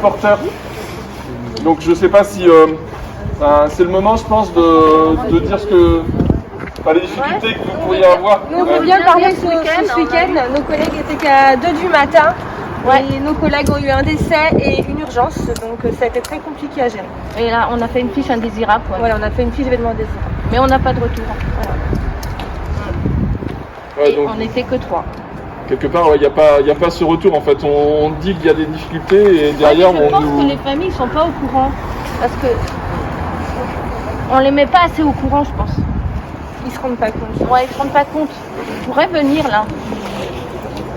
Porteur. Donc je sais pas si c'est le moment, je pense, de dire ce que les difficultés que vous pourriez avoir. Nous on peut bien parler ce week-end. Nos collègues étaient qu'à 2 du matin. Et nos collègues ont eu un décès et une urgence, donc ça a été très compliqué à gérer. Et là, on a fait une fiche indésirable. Voilà, on a fait une fiche événement indésirable. Mais on n'a pas de retour. Voilà. Donc, on n'était que 3. Quelque part, il n'y a pas ce retour en fait. On dit qu'il y a des difficultés et derrière je pense que les familles ne sont pas au courant. Parce que on les met pas assez au courant, je pense. Ils se rendent pas compte. Ouais, ils se rendent pas compte. Ils pourraient venir là.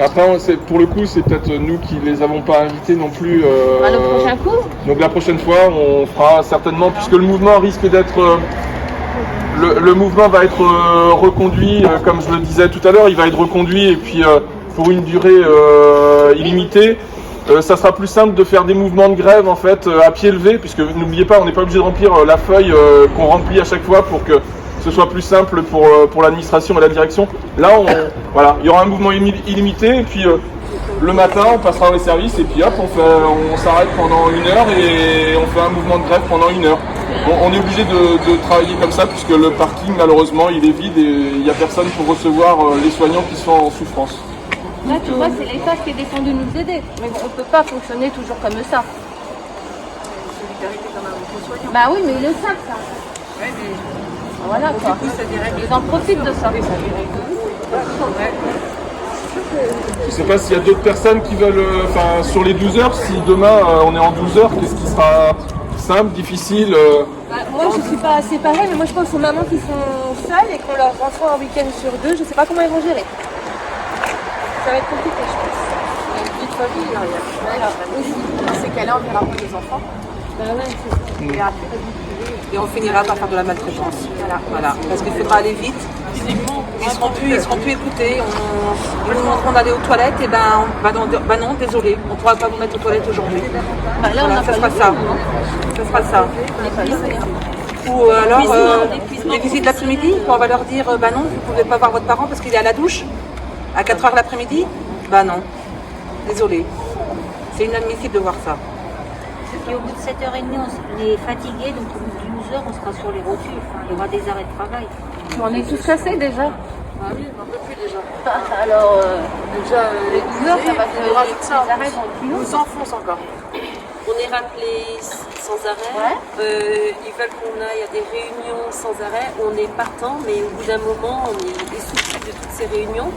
Après, pour le coup, c'est peut-être nous qui les avons pas invités non plus. Le prochain coup. Donc la prochaine fois, on fera certainement, puisque le mouvement risque d'être... le mouvement va être reconduit, comme je le disais tout à l'heure, il va être reconduit et puis pour une durée illimitée. Ça sera plus simple de faire des mouvements de grève en fait à pied levé, puisque n'oubliez pas, on n'est pas obligé de remplir la feuille qu'on remplit à chaque fois pour que ce soit plus simple pour l'administration et la direction. Là, voilà, il y aura un mouvement illimité et puis le matin, on passera dans les services et puis hop, on s'arrête pendant 1 heure et on fait un mouvement de grève pendant 1 heure. On est obligé de travailler comme ça puisque le parking, malheureusement, il est vide et il n'y a personne pour recevoir les soignants qui sont en souffrance. Là, tu vois, c'est l'État qui est descendu nous aider. Mais bon, on ne peut pas fonctionner toujours comme ça. Bah oui, mais ils le savent, ça. Ouais, mais... Voilà, quoi. Du coup, ça dirait... Ils en profitent de ça. Je ne sais pas s'il y a d'autres personnes qui veulent... sur les 12 heures, si demain on est en 12 heures, qu'est-ce qui sera simple, difficile Moi, je ne suis pas séparée, mais moi, je pense aux mamans qui sont seules et qu'on leur renvoie un week-end sur 2. Je ne sais pas comment elles vont gérer. Ça va être compliqué, je pense. Il y a une vie de famille derrière. Dans ces cas-là, on verra pour les enfants. Et on finira par faire de la maltraitance. Voilà. Parce qu'il faudra aller vite. Ils seront plus écoutés. Ils nous demanderont d'aller aux toilettes. Et ben non, désolé, on ne pourra pas vous mettre aux toilettes aujourd'hui. Voilà, ça sera ça. Ça sera ça. Ou alors les visites l'après-midi, on va leur dire non, vous ne pouvez pas voir votre parent parce qu'il est à la douche à 4h l'après-midi. Non, désolé. C'est inadmissible de voir ça. Et au bout de 7h30, on est fatigué, donc au bout de 12h, on sera sur les rotules. Enfin, il y aura des arrêts de travail. On est tous cassés déjà. Ah oui, on ne peut plus déjà. Alors, Déjà, les 12 heures, ça va se rajoute ça. les arrêts vont plus On nous enfonce encore. On est rappelé sans arrêt. Ils veulent qu'on aille à des réunions sans arrêt. On est partant, mais au bout d'un moment, on est essoufflé de toutes ces réunions.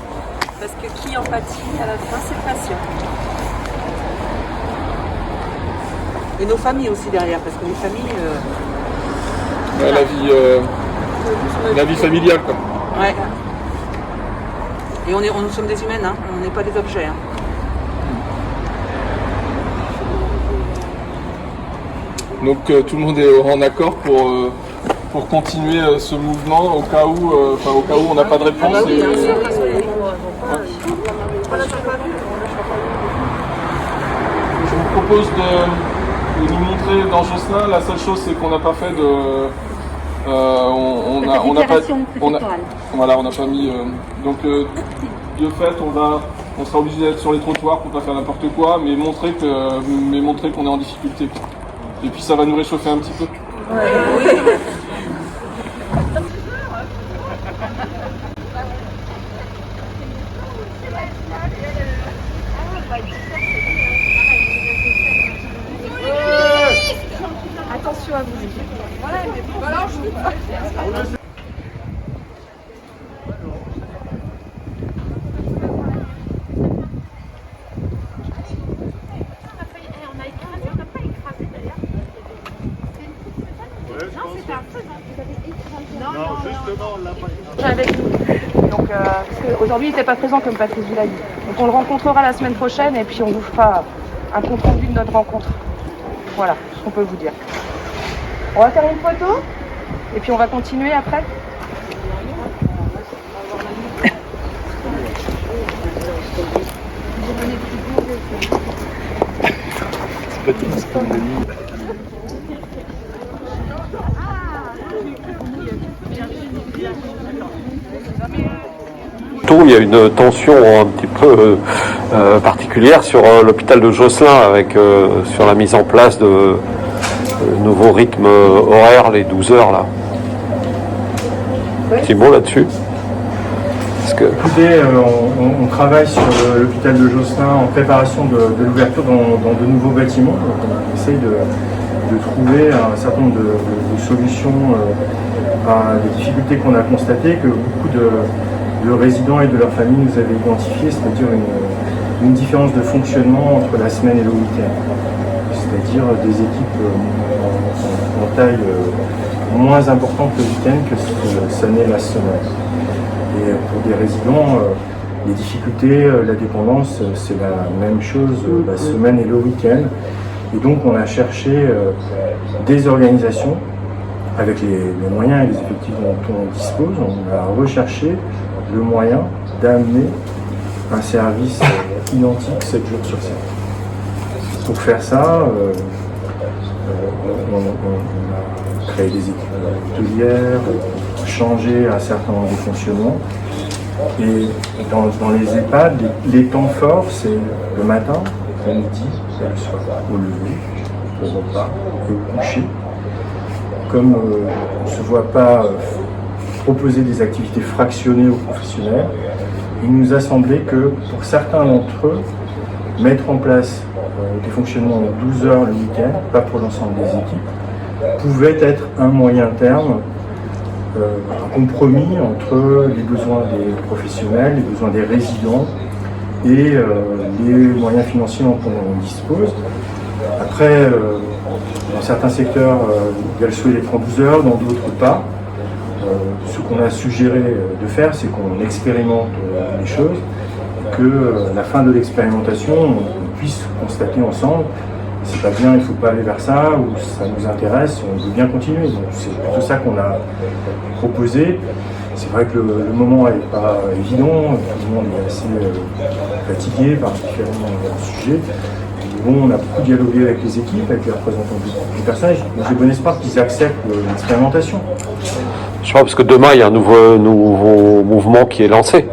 Parce que qui en pâtit à la fin, c'est le patient. Et nos familles aussi derrière, parce que les familles... la vie familiale, quoi. Ouais. Et nous sommes des humaines, hein. On n'est pas des objets. Hein. Donc tout le monde est en accord pour continuer ce mouvement au cas où on n'a pas de réponse. Je vous propose de nous montrer dans Josselin. La seule chose, c'est qu'on n'a pas fait de... on n'a pas mis... donc de fait, on sera obligé d'être sur les trottoirs pour pas faire n'importe quoi, mais montrer qu'on est en difficulté. Et puis ça va nous réchauffer un petit peu. Attention à vous. Avec nous. Donc, aujourd'hui, il n'était pas présent comme Patrice vous l'a dit. Donc, on le rencontrera la semaine prochaine et puis on vous fera un compte rendu de notre rencontre. Voilà ce qu'on peut vous dire. On va faire une photo et puis on va continuer après. C'est pas tout, c'est pas une Il y a une tension un petit peu particulière sur l'hôpital de Josselin avec sur la mise en place de nouveaux rythmes horaires, les 12 heures là. Petit mot là-dessus. Écoutez, on travaille sur l'hôpital de Josselin en préparation de l'ouverture dans de nouveaux bâtiments. Donc on essaye de trouver un certain nombre de solutions à des difficultés qu'on a constatées, que beaucoup de résidents et de leurs familles nous avaient identifiées, c'est-à-dire une différence de fonctionnement entre la semaine et le week-end. C'est-à-dire des équipes en taille moins importante le week-end que ce que ça n'est la semaine. Et pour des résidents, les difficultés, la dépendance, c'est la même chose la semaine et le week-end. Et donc on a cherché des organisations avec les moyens et les effectifs dont on dispose. On a recherché le moyen d'amener un service identique 7 jours sur 7. Pour faire ça, on a créé des équipes hôtelières, changé un certain nombre de fonctionnements. Et dans les EHPAD, les temps forts, c'est le matin, le midi et le soir, au lever, au repas et au coucher. Comme on ne se voit pas proposer des activités fractionnées aux professionnels, il nous a semblé que pour certains d'entre eux, mettre en place des fonctionnements en 12 heures le week-end, pas pour l'ensemble des équipes, pouvait être un moyen terme, un compromis entre les besoins des professionnels, les besoins des résidents et les moyens financiers dont on dispose. Après, dans certains secteurs, il y a le souhait d'être en 12 heures, dans d'autres pas. Ce qu'on a suggéré de faire, c'est qu'on expérimente les choses, que à la fin de l'expérimentation, on puisse constater ensemble, c'est pas bien, il ne faut pas aller vers ça, ou ça nous intéresse, on veut bien continuer. Donc c'est plutôt ça qu'on a proposé. C'est vrai que le moment n'est pas évident, tout le monde est assez fatigué par différents sujets. Bon, on a beaucoup dialogué avec les équipes, avec les représentants du personnel. J'ai bon espoir qu'ils acceptent l'expérimentation. Je crois parce que demain il y a un nouveau mouvement qui est lancé.